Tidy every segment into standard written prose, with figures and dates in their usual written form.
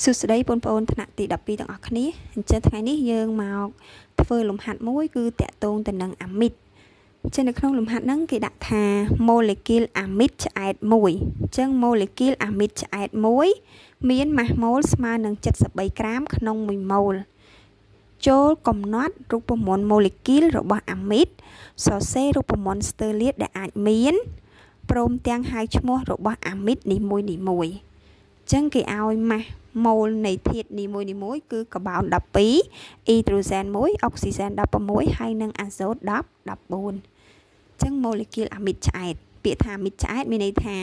សួស្តីបងប្អូនថ្នាក់ទី12ទាំងអស់គ្នាអញ្ចឹងថ្ងៃនេះយើងមកធ្វើលំហាត់មួយគឺតាក់ទងទៅនឹងអាមីតអញ្ចឹងនៅក្នុងលំហាត់ហ្នឹងគេដាក់ថា molecule អាមីតឆ្អែតមួយអញ្ចឹង molecule អាមីតឆ្អែតមួយមាន mass mol ស្មើនឹង73ក្រាមក្នុង1 mol ចូលកំណត់រូបមន្ត molecule របស់អាមីតសរសេររូបមន្តស្ទើលាតដែលអាចមានព្រមទាំងហៅឈ្មោះរបស់អាមីតនីមួយៗអញ្ចឹងគេឲ្យ mass mol នៃធាតុនីមួយៗគឺកាបូន12 អ៊ីដ្រូសែន1 អុកស៊ីសែន16ហើយនិងអាសូត10 14អញ្ចឹង molecule អាមីតឆ្អែតពាក្យថាអាមីតឆ្អែតមានន័យថា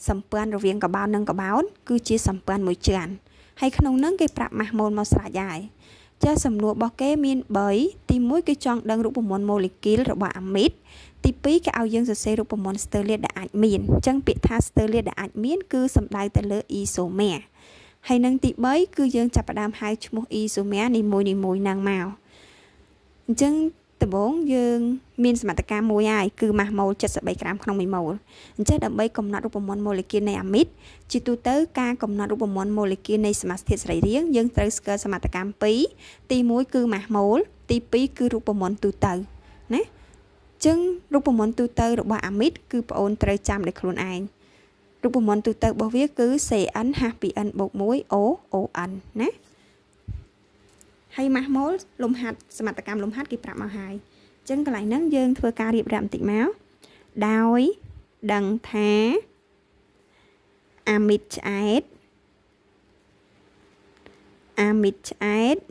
សម្ព័ន្ធរវាងកាបូននិងកាបូនគឺជាសម្ព័ន្ធមួយច្រើនហើយក្នុងហ្នឹងគេប្រាប់ mass mol មកស្រេចហើយចាសំណួររបស់គេមាន3ទី1គេចង់ដឹងរូបមន្ត molecule របស់អាមីតទី2គេឲ្យយើងសរសេររូបមន្តស្ទើលាតដែលអាចមានអញ្ចឹងពាក្យថាស្ទើលាតដែលអាចមានគឺសំដៅទៅលើ isomer ហើយនឹងទី3គឺយើងចាប់ផ្ដើមហៅឈ្មោះ isomer នីមួយៗហ្នឹងមកអញ្ចឹងដំបូងយើងមានសមត្ថការមួយហើយគឺ mass mol 73ក្រាមក្នុង1 mol អញ្ចឹងដើម្បីកំណត់រូបមន្ត molecule នៃអាមីតជាទូទៅការកំណត់រូបមន្ត molecule នៃសមាសធាតុសរីរាង្គយើងត្រូវស្គាល់សមត្ថកម្ម2ទី1គឺ mass mol ទី2គឺរូបមន្តទូទៅណាអញ្ចឹងរូបមន្តទូទៅរបស់អាមីតគឺបងអូនត្រូវចាំដោយខ្លួនឯងរូបមន្តទូទៅរបស់វាគឺ CN ហៅពី N + 1 OON ណាហើយ mass mol លំហាត់សមត្ថកម្មលំហាត់គេប្រាប់មកហើយអញ្ចឹងកន្លែងហ្នឹងយើងធ្វើការរៀបរាប់បន្តិចមកដោយដឹងថាអាមីតឆ្អែត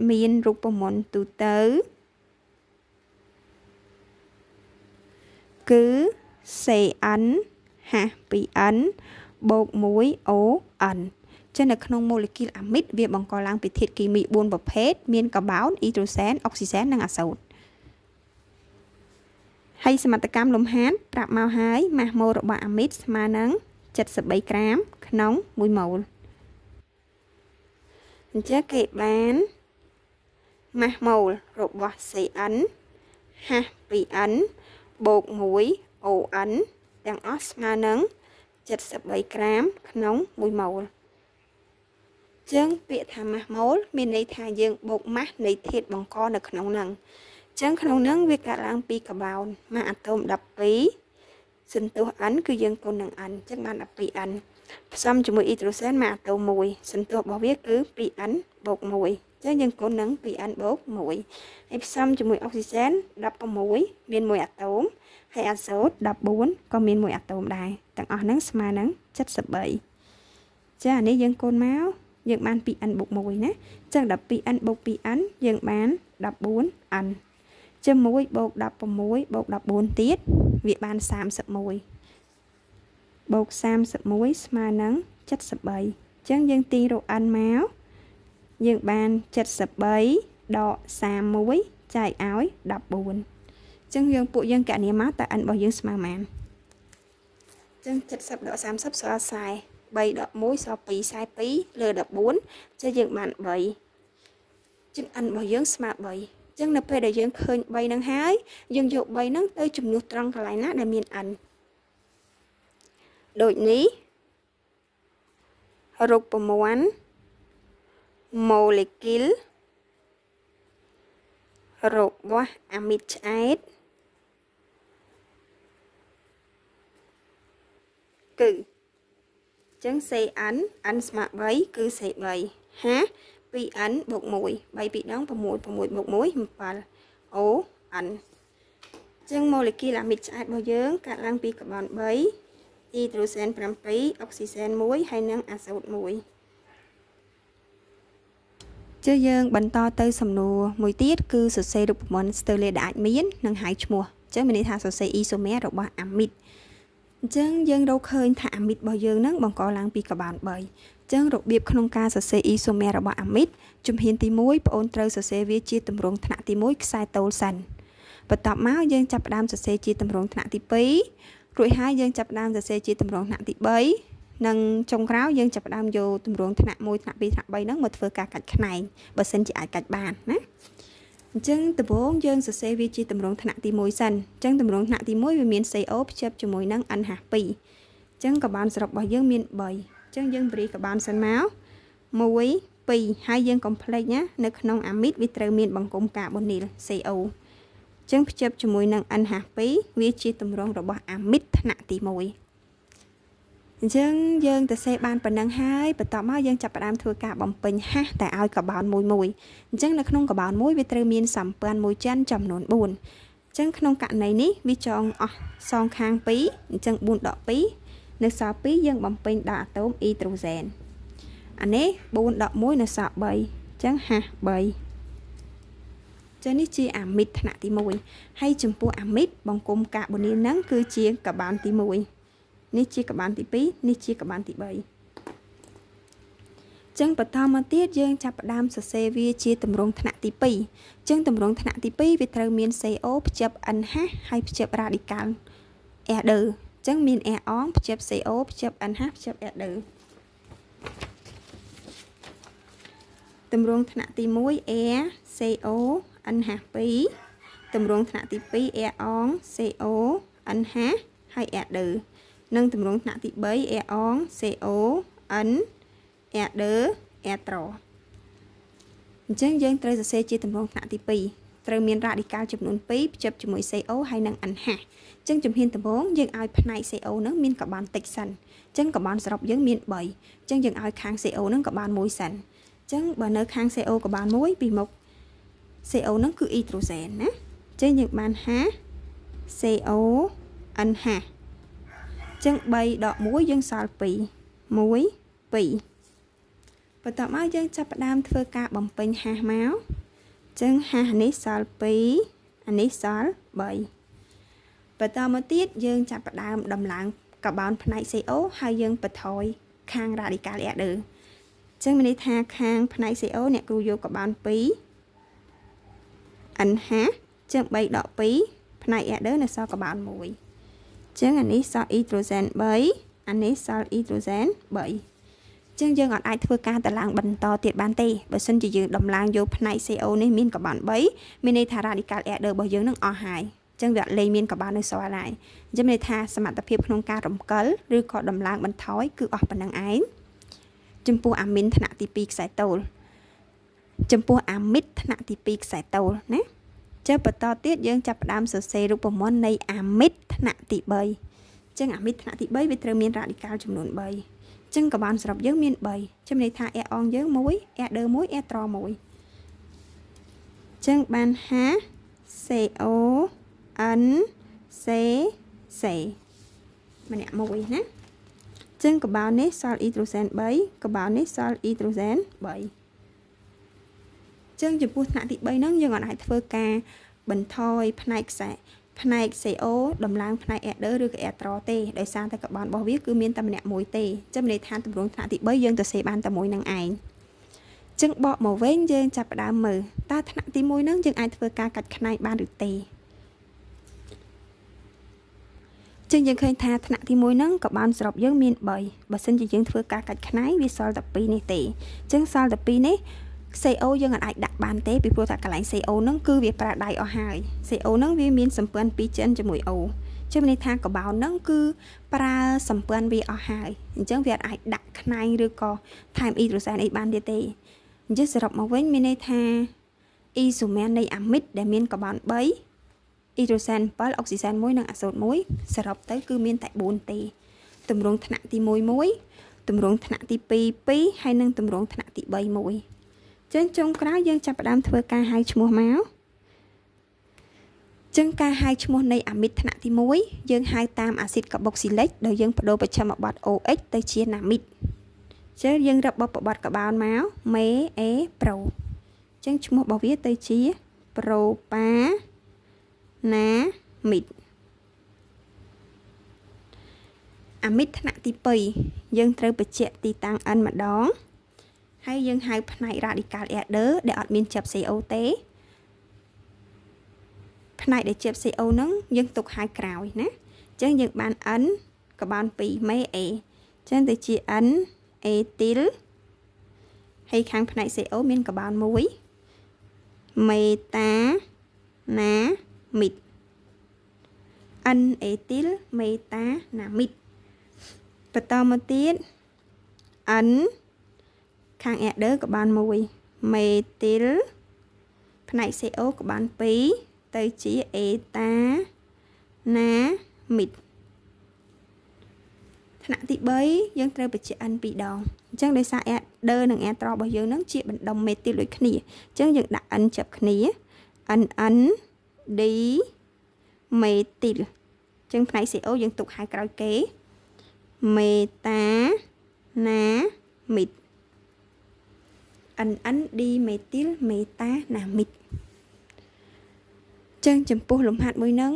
មានរូបមន្តទូទៅគឺ CN ហៅពី N + 1 ON ចឹងនៅក្នុង molecule អាមីតវាបង្កឡើងពីធាតុគីមី4ប្រភេទមានកាបូនអ៊ីដ្រូសែនអុកស៊ីសែននិងអាសូតហើយសមត្ថកម្មលំហាត់ប្រាប់មកហើយ mass mol របស់អាមីតស្មើនឹង73ក្រាមក្នុង1 mol អញ្ចឹងគេបាន mass mol របស់ CN ហៅពី N + 1 ON ទាំងអស់ស្មើនឹង73ក្រាមក្នុង1 molចឹងពាក្យថា mass mol មានន័យថាយើងបូក mass នៃធាតុបង្កនៅក្នុងហ្នឹងចឹងក្នុងហ្នឹងវាកើតឡើងពីកាបូនម៉ាអាតូម12សន្ទុះ n គឺយើងគុណនឹង n ចឹងបាន 12n ផ្សំជាមួយអ៊ីដ្រូសែនម៉ាអាតូម1សន្ទុះរបស់វាគឺ 2n + 1ចឹងយើងគុណនឹង 2n + 1ហើយផ្សំជាមួយអុកស៊ីសែន16មាន1អាតូមហើយអាសូត14ក៏មាន1អាតូមដែរទាំងអស់ហ្នឹងស្មើនឹង73ចាអានេះយើងគុណមកយើងបាន 2n + 1ណាចឹង 12n + 2n យើងបាន 14n ជាមួយបូក16បូក14ទៀតវាបាន31បូក31ស្មើនឹង73ចឹងយើងទាញរក n មកយើងបាន73ដក31ចែកឲ្យ14ចឹងយើងពួកយើងកណនាមកតើ n របស់យើងស្មើប៉ុន្មានចឹង70ដក30សល់40 3ដក1សល់2 42លើ14ចឹងយើងបាន3ចឹង n របស់យើងស្មើ3ចឹងនៅពេលដែលយើងឃើញ3ហ្នឹងហើយយើងយក3ហ្នឹងទៅជំនួសត្រង់កន្លែងណាដែលមាន n ដូចនេះរូបមន្ត molecule របស់អាមីតឆ្អែតគឺចឹង CN n ស្មើ3គឺ C3 ហា 2n + 1 3 2ដង 6 6 + 1 7 ON ចឹង molecule អាមីតឆ្អែតរបស់យើងកើតឡើងពីកាបូន3អ៊ីដ្រូសែន7អុកស៊ីសែន1ហើយនិងអាសូត1ចឹងយើងបន្តទៅសំណួរមួយទៀតគឺសរសេររូបមន្តស្ទើលាតដែលអាចមាននិងហៅឈ្មោះចឹងមានន័យថាសរសេរ isomer របស់អាមីតអញ្ចឹងយើងរកឃើញថាអាមីតរបស់យើងនឹងបង្កឡើងពីកាបូន3អញ្ចឹងរបៀបក្នុងការសរសេរ isomer របស់អាមីតជំហានទី1បងអូនត្រូវសរសេរវាជាទម្រង់ថ្នាក់ទី1ខ្សែតូលសិនបន្ទាប់មកយើងចាប់ផ្ដើមសរសេរជាទម្រង់ថ្នាក់ទី2រួចហើយយើងចាប់ផ្ដើមសរសេរជាទម្រង់ថ្នាក់ទី3និងចុងក្រោយយើងចាប់ផ្ដើមយកទម្រង់ថ្នាក់1ថ្នាក់2ថ្នាក់3ហ្នឹងមកធ្វើការកាច់ខ្នែងបើសិនជាអាចកាច់បានណាអញ្ចឹងដំបូងយើងសរសេរវាជាទម្រង់ថ្នាក់ទី1សិនអញ្ចឹងទម្រង់ថ្នាក់ទី1វាមាន CO ភ្ជាប់ជាមួយនឹង N-2 អញ្ចឹងកាបូនសរុបរបស់យើងមាន3អញ្ចឹងយើងបរិយាកាបូនសិនមក1 2ហើយយើង complex ណានៅក្នុង amide វាត្រូវមានបង្គំ carbonyl CO ចឹងភ្ជាប់ជាមួយនឹង NH2 វាជាទម្រង់របស់ amide ថ្នាក់ទី1អញ្ចឹងយើងទៅសេបានប៉ុណ្ណឹងហើយបន្ទាប់មកយើងចាប់ផ្ដើមធ្វើការបំពេញហាស់តែឲ្យកបោនមួយអញ្ចឹងនៅក្នុងកបោនមួយវាត្រូវមានសម្ព័ន្ធមួយចិនចំនួន4អញ្ចឹងក្នុងករណីនេះវាចងអស់សងខាង2អញ្ចឹង4ដក2នៅសល់2យើងបំពេញដល់អាតូមអ៊ីដ្រូសែនអានេះ4ដក1នៅសល់3អញ្ចឹងហាស់3ចឹងនេះជាអាមីតថ្នាក់ទី1ហើយចំពោះអាមីតបង្គំកាបូនីលហ្នឹងគឺជាកបោនទី1នេះជាកបោនទី2នេះជាកបោនទី3ចឹងបន្តមកទៀតយើងចាប់ផ្ដើមសរសេរវាជាទម្រង់ថ្នាក់ទី2ចឹងទម្រង់ថ្នាក់ទី2វាត្រូវមាន CO ភ្ជាប់ NH ហើយភ្ជាប់ radical Ester ចឹងមាន R អងភ្ជាប់ CO ភ្ជាប់ NH ភ្ជាប់ Ester ទម្រង់ថ្នាក់ទី1 Air CO NH2 ទម្រង់ថ្នាក់ទី2 Air អង CO NH ហើយ Ester និងទម្រង់ថ្នាក់ទី3 Air អង CO N Ester Etro អញ្ចឹងយើងត្រូវសរសេរជាទម្រង់ថ្នាក់ទី2ត្រូវមាន radical ចំនួន2ភ្ជាប់ជាមួយ CO ហើយនិង NH អញ្ចឹងជំហានដំបូងយើងឲ្យផ្នែក CO នឹងមានកបោនតិចសិនអញ្ចឹងកបោនសរុបយើងមាន3អញ្ចឹងយើងឲ្យខាង CO នឹងកបោន1សិនអញ្ចឹងបើនៅខាង CO កបោន1ពីមុខ CO នឹងគឺ hydrogen ណាអញ្ចឹងយើងបានហា CO NH អញ្ចឹង3ដក1យើងសល់2 1 2បន្ទាប់មកយើងចាប់ផ្ដើមធ្វើការបំពេញហាស់មកអញ្ចឹងហាស់នេះសល់2អានេះសល់3បន្តមកទៀតយើងចាប់ផ្ដើមដំឡើងកបោនផ្នែក CO ហើយយើងបន្ថយខាង radical Ester អញ្ចឹងមានន័យថាខាងផ្នែក CO អ្នកគ្រូយកកបោន2 NH អញ្ចឹង3ដក2ផ្នែក Ester នៅសល់កបោន1អញ្ចឹងអានេះសល់ hydrogen 3អានេះសល់ hydrogen 3ចឹងយើងអាចធ្វើការតឡើងបន្តទៀតបានទេបើសិនជាយើងដំឡើងយកផ្នែក CO នេះមានកបោន3មានន័យថា radical Ester របស់យើងនឹងអស់ហើយចឹងវាលែងមានកបោននៅសល់ហើយអញ្ចឹងមានន័យថាសមត្ថភាពក្នុងការរំកិលឬក៏ដំឡើងបន្ថយគឺអស់ប៉ុណ្ណឹងឯងចំពោះអាមីនថ្នាក់ទី2ខ្សែតូលចំពោះអាមីតថ្នាក់ទី2ខ្សែតូលណាចឹងបន្តទៀតយើងចាប់ផ្ដើមសរសេររូបមន្តនៃអាមីតថ្នាក់ទី3ចឹងអាមីតថ្នាក់ទី3វាត្រូវមាន radical ចំនួន3ចឹងកបោនសរុបយើងមាន3ចំណេះថា R អងយើង1 Ester 1 Etro 1ចឹងបានហា CO N C C ម្នាក់មួយណាចឹងកបោននេះសល់ hydrogen 3កបោននេះសល់ hydrogen 3ចឹងចំពោះថ្នាក់ទី3ហ្នឹងយើងអាចធ្វើការបន្ថយផ្នែកខ្សែផ្នែក CO ដំឡើងផ្នែក Ester ឬក៏ Etro ទេដោយសារតែកបោនរបស់វាគឺមានតែម្នាក់មួយទេចឹងមានន័យថាទម្រង់ថ្នាក់ទី3យើងទៅសេបានតែមួយនឹងឯងចឹងបកមកវិញយើងចាប់ផ្ដើមមើលតើថ្នាក់ទី1ហ្នឹងយើងអាចធ្វើការកាត់ខ្នែងបានឬទេចឹងយើងឃើញថាថ្នាក់ទី1ហ្នឹងកបោនសរុបយើងមាន3បើសិនជាយើងធ្វើការកាច់ខ្នែងវាសល់តែ2នេះទេចឹងសល់តែ2នេះ CO យើងអាចដាក់បានទេពីព្រោះថាកន្លែង CO ហ្នឹងគឺវាប្រើដៃអស់ហើយ CO ហ្នឹងវាមានសម្ព័ន្ធ2ចិនជាមួយ O ចឹងមានន័យថាកបោនហ្នឹងគឺប្រើសម្ព័ន្ធវាអស់ហើយអញ្ចឹងវាអាចដាក់ខ្នែងឬក៏ថែម hydrogen អីបានទៀតទេអញ្ចឹងសរុបមកវិញមានន័យថា isomer នៃអាមីតដែលមានកបោន3 hydrogen 7 oxygen 1និងអាសូត1សរុបទៅគឺមានតែ4ទេទម្រង់ថ្នាក់ទី1 1ទម្រង់ថ្នាក់ទី2 2ហើយនិងទម្រង់ថ្នាក់ទី3 1ចឹងចុងក្រោយយើងចាប់ផ្ដើមធ្វើការហៅឈ្មោះមកចឹងការហៅឈ្មោះនៃអាមីតថ្នាក់ទី1យើងហៅតាមអាស៊ីតកាបុកស៊ីលិកដោយយើងបដូរប្រឆាំបត្តិ OH ទៅជាណាមីតចឹងយើងរកបបត្តិកបោនមកមេអេប្រូចឹងឈ្មោះរបស់វាទៅជាប្រូប៉ាណាមីតអាមីតថ្នាក់ទី2យើងត្រូវបញ្ជាក់ទីតាំង N ម្ដងហើយយើងហៅផ្នែក radical Ester ដែលអត់មានជាប់ CO ទេផ្នែកដែលជាប់ CO ហ្នឹងយើងទុកហៅក្រោយណាអញ្ចឹងយើងបាន N កបោន2មេ A អញ្ចឹងទៅជា N ethyl ហើយខាងផ្នែក CO មានកបោន1មេតាណាមីត N ethyl មេតាណាមីតបន្តមកទៀត N ខាង ether ក៏បាន1 methyl ផ្នែក CO ក៏បាន2ទៅជា eta namid ថ្នាក់ទី3យើងត្រូវបញ្ជាក់ n 2 ដងអញ្ចឹងដោយសារ ether និង ether របស់យើងនឹងជាបណ្ដុំ methyl ដូចគ្នាអញ្ចឹងយើងដាក់ n ចាប់គ្នា n d methyl អញ្ចឹងផ្នែក CO យើងទុកហៅក្រោយគេ meta namid n d methyl meta namid ចឹងចំពោះលំហាត់មួយហ្នឹង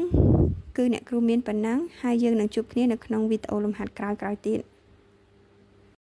គឺអ្នកគ្រូមានប៉ុណ្ណឹងហើយយើងនឹងជួបគ្នានៅក្នុងវីដេអូលំហាត់ក្រោយៗទៀត